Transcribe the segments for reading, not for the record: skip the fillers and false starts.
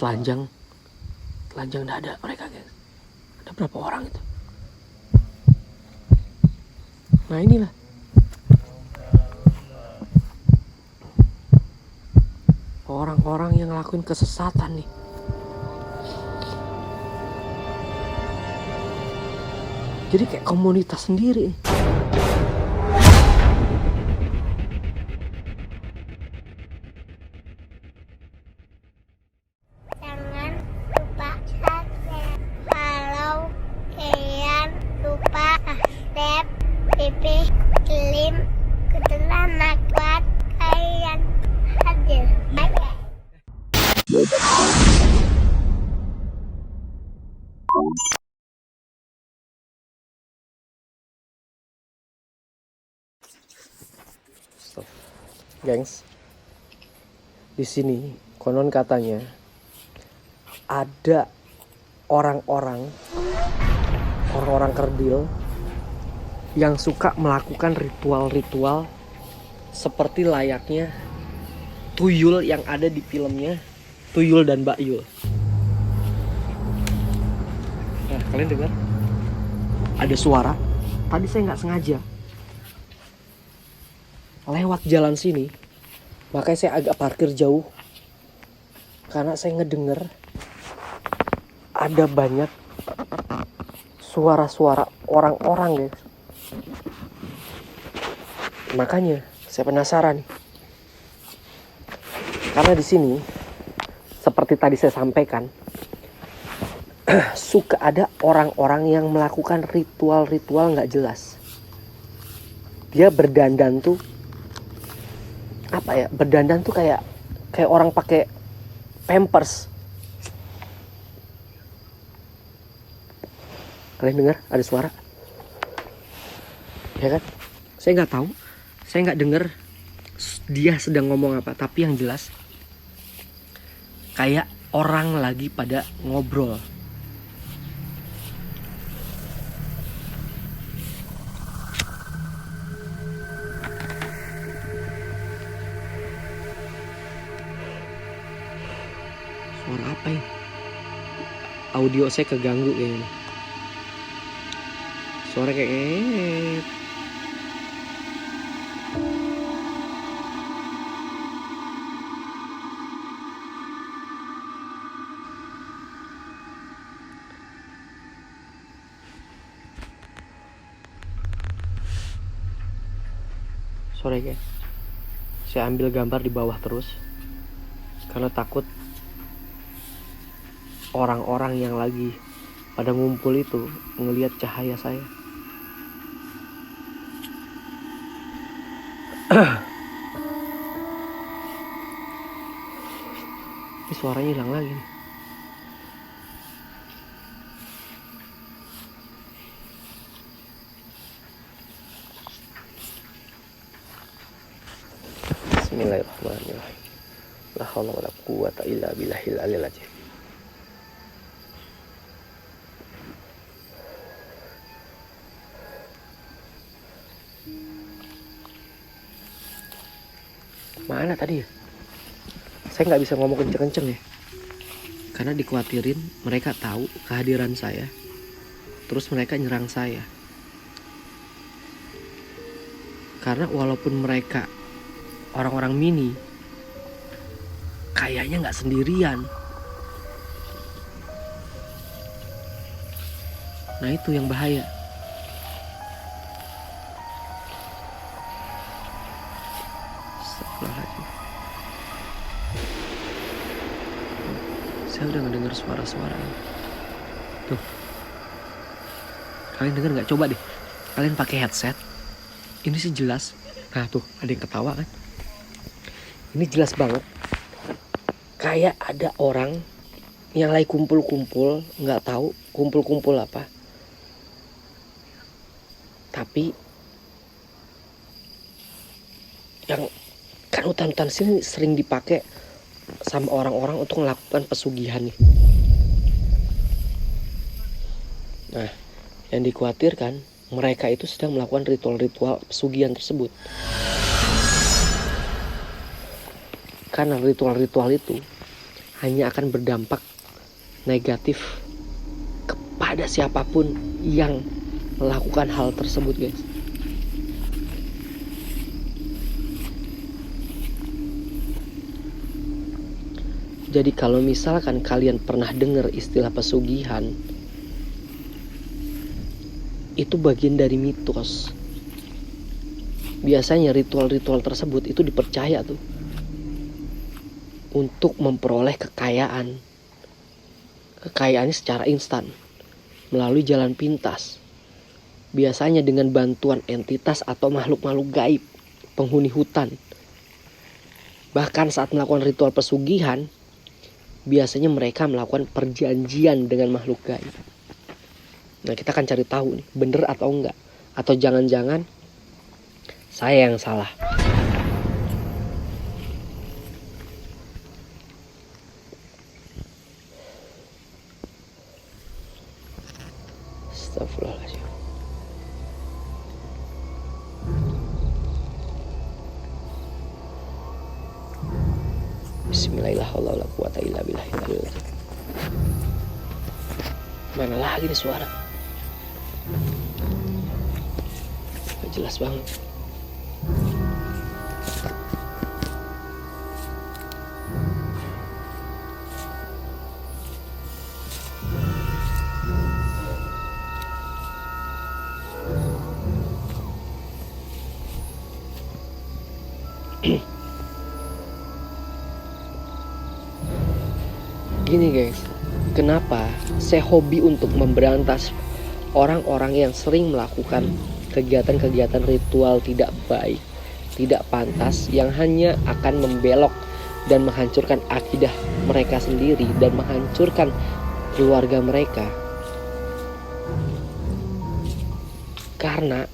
telanjang dada mereka guys. Ada berapa orang itu? Nah inilah orang-orang yang ngelakuin kesesatan nih. Jadi kayak komunitas sendiri. Jangan lupa subscribe. Kalau kalian lupa subscribe, Pipi Slim Ketelan buat kalian hadir. Bye. Stop. Gengs, di sini konon katanya ada orang-orang kerdil yang suka melakukan ritual-ritual seperti layaknya tuyul yang ada di filmnya Tuyul dan Mbak Yul. Nah, kalian dengar? Ada suara. Tadi saya nggak sengaja lewat jalan sini, makanya saya agak parkir jauh karena saya ngedenger ada banyak suara-suara orang-orang guys. Makanya saya penasaran nih. Karena di sini seperti tadi saya sampaikan suka ada orang-orang yang melakukan ritual-ritual nggak jelas. Dia berdandan tuh apa ya? Berdandan tuh kayak orang pakai pampers. Kalian dengar ada suara? Ya kan? Saya nggak tahu. Saya nggak dengar dia sedang ngomong apa. Tapi yang jelas kayak orang lagi pada ngobrol. Suara apa ini? Audio saya keganggu kayaknya. Suara kayak sorry guys, saya ambil gambar di bawah terus karena takut orang-orang yang lagi pada ngumpul itu ngelihat cahaya saya. Ini suaranya hilang lagi nih. Bismillahirrahmanirrahim. La haula wala quwwata illa billahil aliyil azim. Mana tadi ya? Saya nggak bisa ngomong kenceng-kenceng ya, karena dikhawatirin mereka tahu kehadiran saya, terus mereka nyerang saya. Karena walaupun mereka orang-orang mini, kayaknya nggak sendirian. Nah itu yang bahaya. Saya udah ngedenger suara-suara ini. Tuh. Kalian denger nggak? Coba deh. Kalian pakai headset. Ini sih jelas. Nah tuh, ada yang ketawa kan? Ini jelas banget. Kayak ada orang yang lagi kumpul-kumpul, nggak tahu kumpul-kumpul apa. Tapi yang kan hutan-hutan sini sering dipakai sama orang-orang untuk melakukan pesugihan nih. Nah, yang dikhawatirkan mereka itu sedang melakukan ritual-ritual pesugihan tersebut. Karena ritual-ritual itu hanya akan berdampak negatif kepada siapapun yang melakukan hal tersebut, guys. Jadi kalau misalkan kalian pernah dengar istilah pesugihan, itu bagian dari mitos. Biasanya ritual-ritual tersebut itu dipercaya tuh untuk memperoleh kekayaan. Kekayaannya secara instan melalui jalan pintas. Biasanya dengan bantuan entitas atau makhluk-makhluk gaib, penghuni hutan. Bahkan saat melakukan ritual pesugihan, biasanya mereka melakukan perjanjian dengan makhluk gaib. Nah, kita akan cari tahu nih, bener atau enggak. Atau jangan-jangan saya yang salah. Astagfirullahaladzim. Bismillahirrahmanirrahim. Mana lagi nih suara? Gak jelas banget. Gini guys, kenapa saya hobi untuk memberantas orang-orang yang sering melakukan kegiatan-kegiatan ritual tidak baik, tidak pantas, yang hanya akan membelok dan menghancurkan akidah mereka sendiri dan menghancurkan keluarga mereka. Karena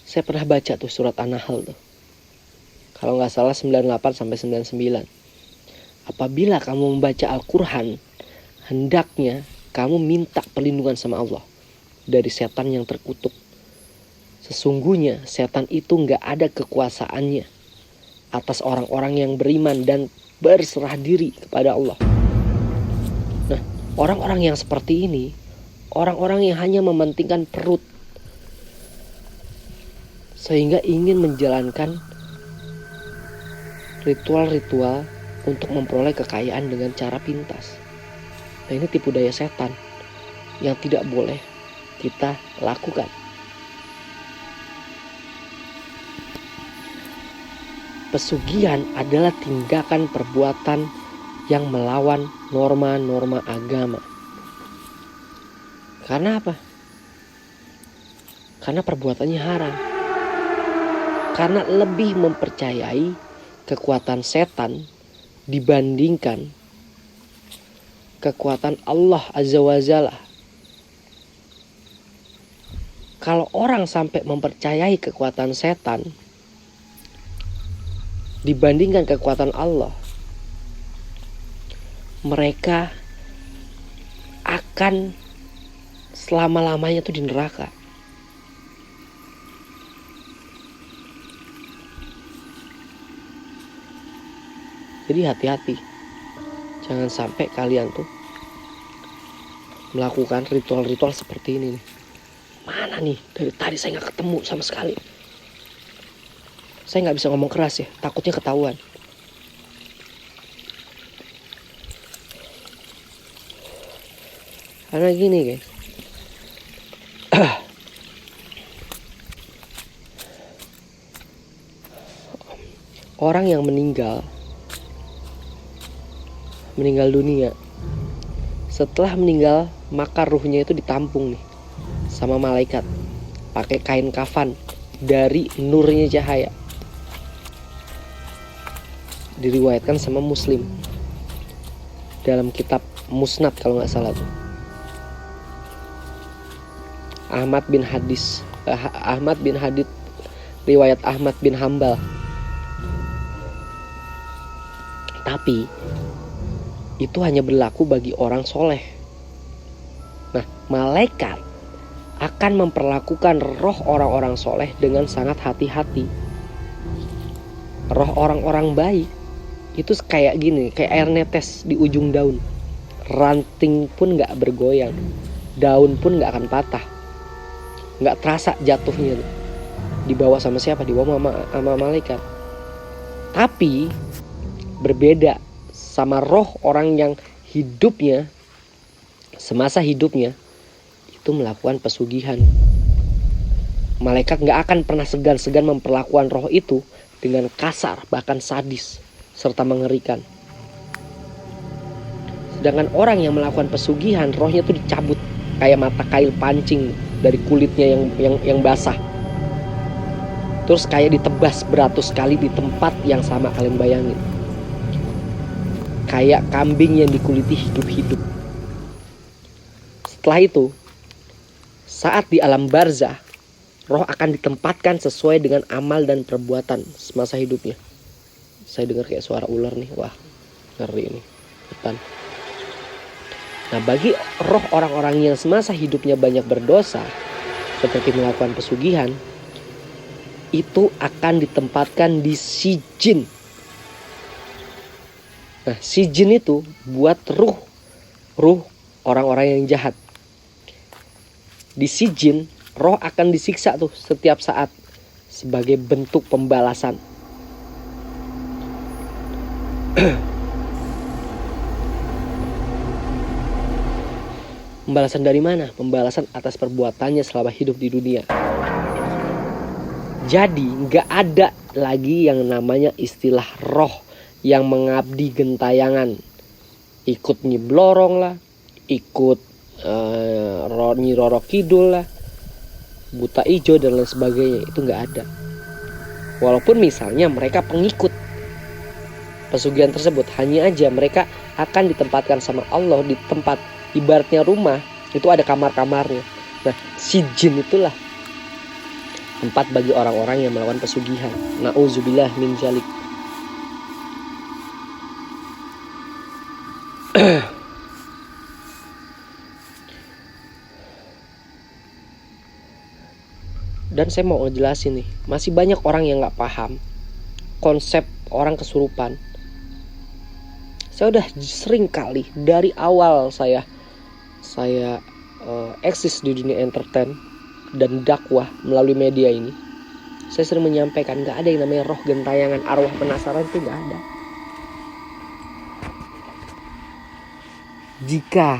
saya pernah baca tuh surat An-Nahl tuh, kalau nggak salah 98 sampai 99. Apabila kamu membaca Al-Quran, hendaknya kamu minta perlindungan sama Allah dari setan yang terkutuk. Sesungguhnya setan itu gak ada kekuasaannya atas orang-orang yang beriman dan berserah diri kepada Allah. Nah, orang-orang yang seperti ini, orang-orang yang hanya mementingkan perut, sehingga ingin menjalankan ritual-ritual untuk memperoleh kekayaan dengan cara pintas. Nah, ini tipu daya setan yang tidak boleh kita lakukan. Pesugihan adalah tindakan perbuatan yang melawan norma-norma agama. Karena apa? Karena perbuatannya haram. Karena lebih mempercayai kekuatan setan dibandingkan kekuatan Allah Azza wa Jalla. Kalau orang sampai mempercayai kekuatan setan dibandingkan kekuatan Allah, mereka akan selama-lamanya tuh di neraka. Jadi hati-hati, jangan sampai kalian tuh melakukan ritual-ritual seperti ini nih. Mana nih, dari tadi saya nggak ketemu sama sekali. Saya nggak bisa ngomong keras ya, takutnya ketahuan. Karena gini guys, orang yang meninggal dunia, setelah meninggal maka ruhnya itu ditampung nih sama malaikat pakai kain kafan dari nurnya cahaya. Diriwayatkan sama Muslim dalam kitab Musnad kalau nggak salah tuh. Ahmad bin Hadid, riwayat Ahmad bin Hambal. Tapi itu hanya berlaku bagi orang soleh. Nah, malaikat akan memperlakukan roh orang-orang soleh dengan sangat hati-hati. Roh orang-orang baik itu kayak gini, kayak air netes di ujung daun. Ranting pun gak bergoyang, daun pun gak akan patah, gak terasa jatuhnya. Dibawa sama siapa? Dibawa sama malaikat. Tapi berbeda sama roh orang yang hidupnya, semasa hidupnya itu melakukan pesugihan. Malaikat gak akan pernah segan-segan memperlakukan roh itu dengan kasar, bahkan sadis, serta mengerikan. Sedangkan orang yang melakukan pesugihan, rohnya itu dicabut kayak mata kail pancing dari kulitnya yang basah. Terus kayak ditebas beratus kali di tempat yang sama. Kalian bayangin, kayak kambing yang dikuliti hidup-hidup. Setelah itu, saat di alam barzah, roh akan ditempatkan sesuai dengan amal dan perbuatan semasa hidupnya. Saya dengar kayak suara ular nih. Wah, ngeri ini. Hutan. Nah, bagi roh orang-orang yang semasa hidupnya banyak berdosa, seperti melakukan pesugihan, itu akan ditempatkan di sijin. Nah, sijin itu buat ruh orang-orang yang jahat. Di sijin, roh akan disiksa tuh setiap saat sebagai bentuk pembalasan. Pembalasan dari mana? Pembalasan atas perbuatannya selama hidup di dunia. Jadi gak ada lagi yang namanya istilah roh yang mengabdi gentayangan. Ikut nyiblorong lah, ikut Nyi Roro Kidul lah, buta ijo dan lain sebagainya. Itu gak ada. Walaupun misalnya mereka pengikut pesugihan tersebut, hanya aja mereka akan ditempatkan sama Allah di tempat, ibaratnya rumah itu ada kamar-kamarnya. Nah, sijin itulah tempat bagi orang-orang yang melakukan pesugihan. Nauzubillah min dzalik. Dan saya mau ngejelasin nih, masih banyak orang yang gak paham konsep orang kesurupan. Saya udah sering kali dari awal saya eksis di dunia entertain dan dakwah melalui media ini, saya sering menyampaikan gak ada yang namanya roh gentayangan, arwah penasaran itu gak ada. Jika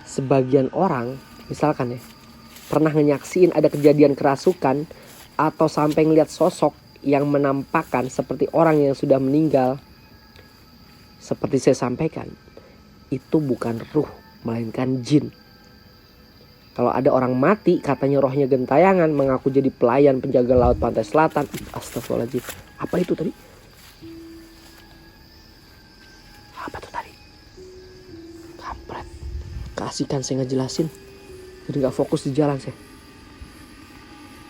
sebagian orang misalkan ya pernah nyaksiin ada kejadian kerasukan atau sampai ngeliat sosok yang menampakkan seperti orang yang sudah meninggal, seperti saya sampaikan, itu bukan ruh melainkan jin. Kalau ada orang mati katanya rohnya gentayangan, mengaku jadi pelayan penjaga laut pantai selatan. Astagfirullahaladzim. Apa itu tadi? Apa tuh tadi? Kampret. Kasihkan saya ngejelasin, jadi gak fokus di jalan saya.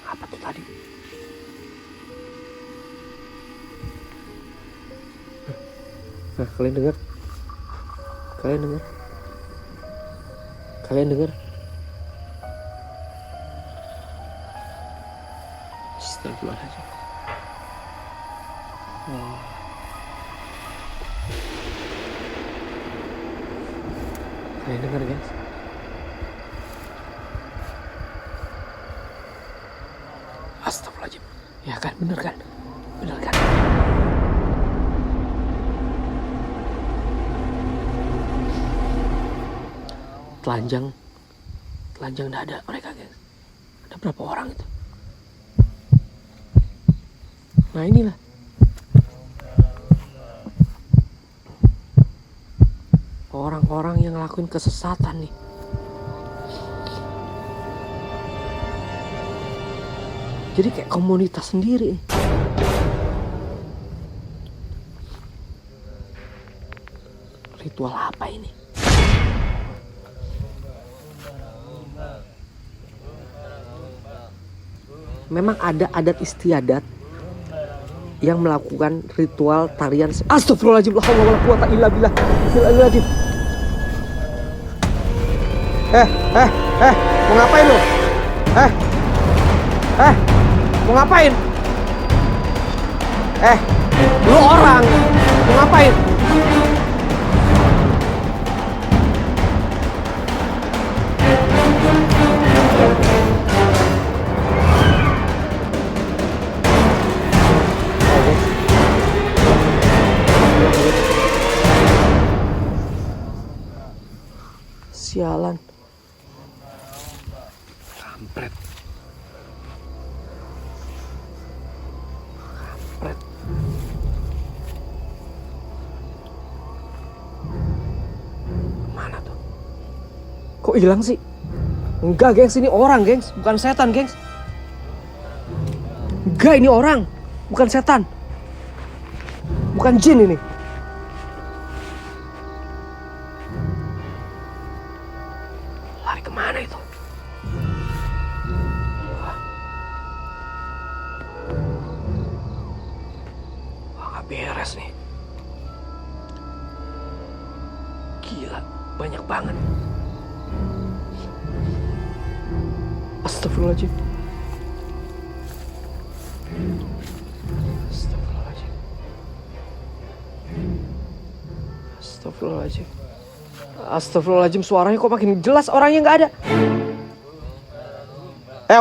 Apa tuh tadi? Nah, kalian dengar? Kalian dengar? Astagfirullahaladzim. Kalian dengar guys? Astagfirullahaladzim. Ya kan, bener kan? Telanjang dada mereka guys. Ada berapa orang itu? Nah inilah orang-orang yang ngelakuin kesesatan nih. Jadi kayak komunitas sendiri. Ritual apa ini? Memang ada adat istiadat yang melakukan ritual tarian. Astagfirullahaladzim, la haula wala quwata illa billah. Mau ngapain lu? Mau ngapain? Lu orang, mau ngapain? Sialan. Kampret. Kampret. Mana tuh? Kok hilang sih? Enggak, gengs, ini orang, gengs, bukan setan, gengs. Enggak, ini orang, bukan setan. Bukan jin ini. Lari kemana itu? Wah, gak beres nih. Gila, banyak banget. Astagfirullahaladzim. Astagfirullahaladzim. Astagfirullahaladzim. Astagfirullahaladzim, suaranya kok makin jelas, orangnya nggak ada.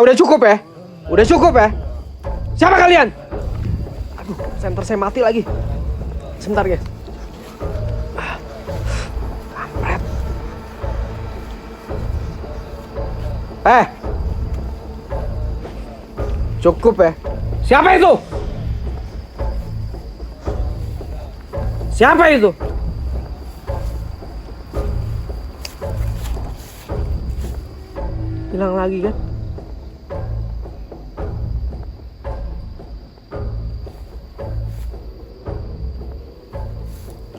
Udah cukup ya? Udah cukup ya? Siapa kalian? Aduh, senter saya mati lagi. Sebentar, guys. Kampret. Cukup ya? Siapa itu? Siapa itu? Hilang lagi kan?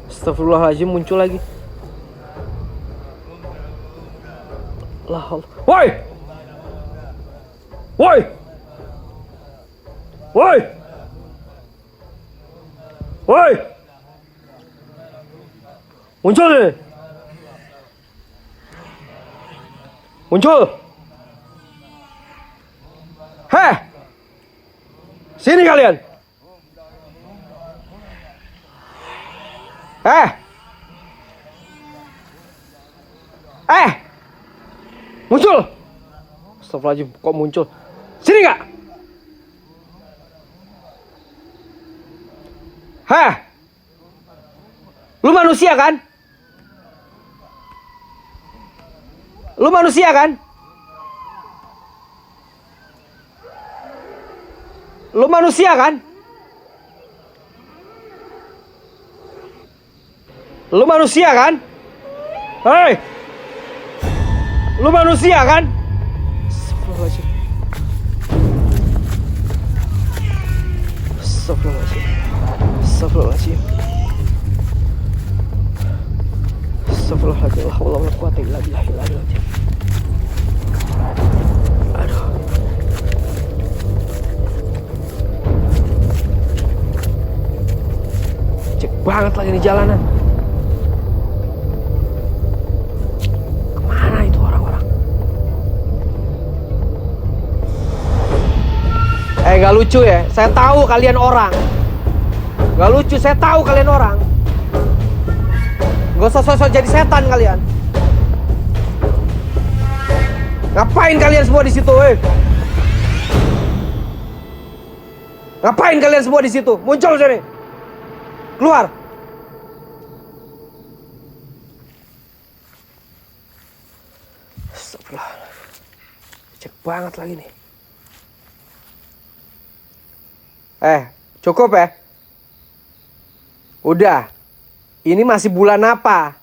Astagfirullahaladzim, muncul lagi. Woi! Woi! Woi! Woi! Muncul nih! Muncul! Heh! Sini kalian! Muncul! Astagfirullahaladzim, kok muncul? Sini gak? Lu manusia kan? Lu manusia kan? Lu manusia kan? Lu manusia kan? Hei! Lu manusia kan? Astagfirullahaladzim. Astagfirullahaladzim. Astagfirullahaladzim. Astagfirullahaladzim. La haula wala quwata illa billah. Aduh. Cek banget lagi nih jalanan. Kemana itu orang-orang? Gak lucu ya. Saya tahu kalian orang. Gak lucu, saya tahu kalian orang. Gak usah sosok jadi setan kalian. Ngapain kalian semua di situ, Ngapain kalian semua di situ? Muncul sini. Keluar. Astagfirullah. Cek banget lagi nih. Cukup ya? Udah. Ini masih bulan apa?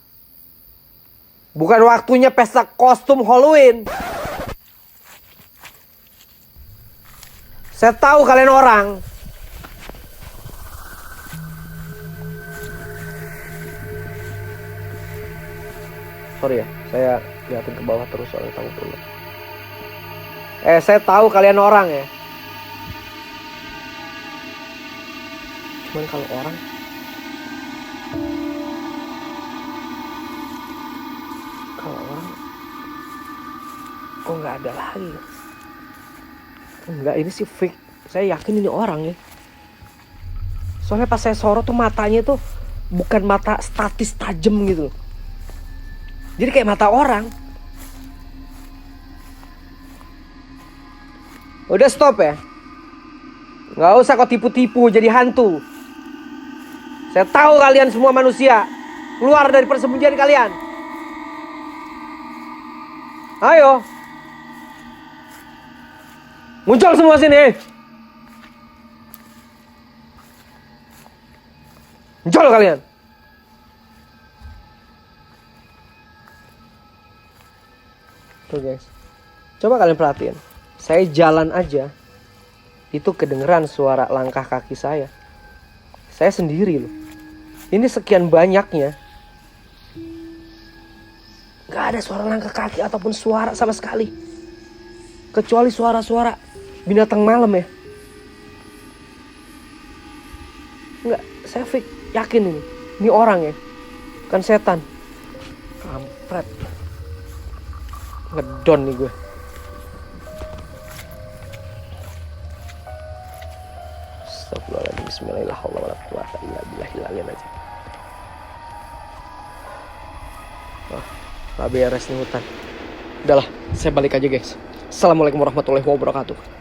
Bukan waktunya pesta kostum Halloween. Saya tahu kalian orang. Sorry ya, saya liatin ke bawah terus soalnya tahu dulu. Saya tahu kalian orang ya. Cuman kalau orang kok nggak ada lagi. Enggak, ini sih fake. Saya yakin ini orang ya. Soalnya pas saya sorot tuh matanya tuh bukan mata statis tajam gitu. Jadi kayak mata orang. Udah stop ya. Nggak usah kau tipu-tipu jadi hantu. Saya tahu kalian semua manusia. Keluar dari persembunyian kalian. Ayo. Muncul semua sini. Muncul kalian. Tuh guys. Coba kalian perhatiin. Saya jalan aja. Itu kedengeran suara langkah kaki saya. Saya sendiri loh. Ini sekian banyaknya. Gak ada suara langkah kaki ataupun suara sama sekali. Kecuali suara-suara binatang malam ya. Enggak, saya yakin ini. Ini orang ya. Kan setan. Kampret. Ngedon nih gue. Astagfirullahaladzim. Bismillahirrahmanirrahim. Gak beres nih hutan. Udahlah, saya balik aja guys. Assalamualaikum warahmatullahi wabarakatuh.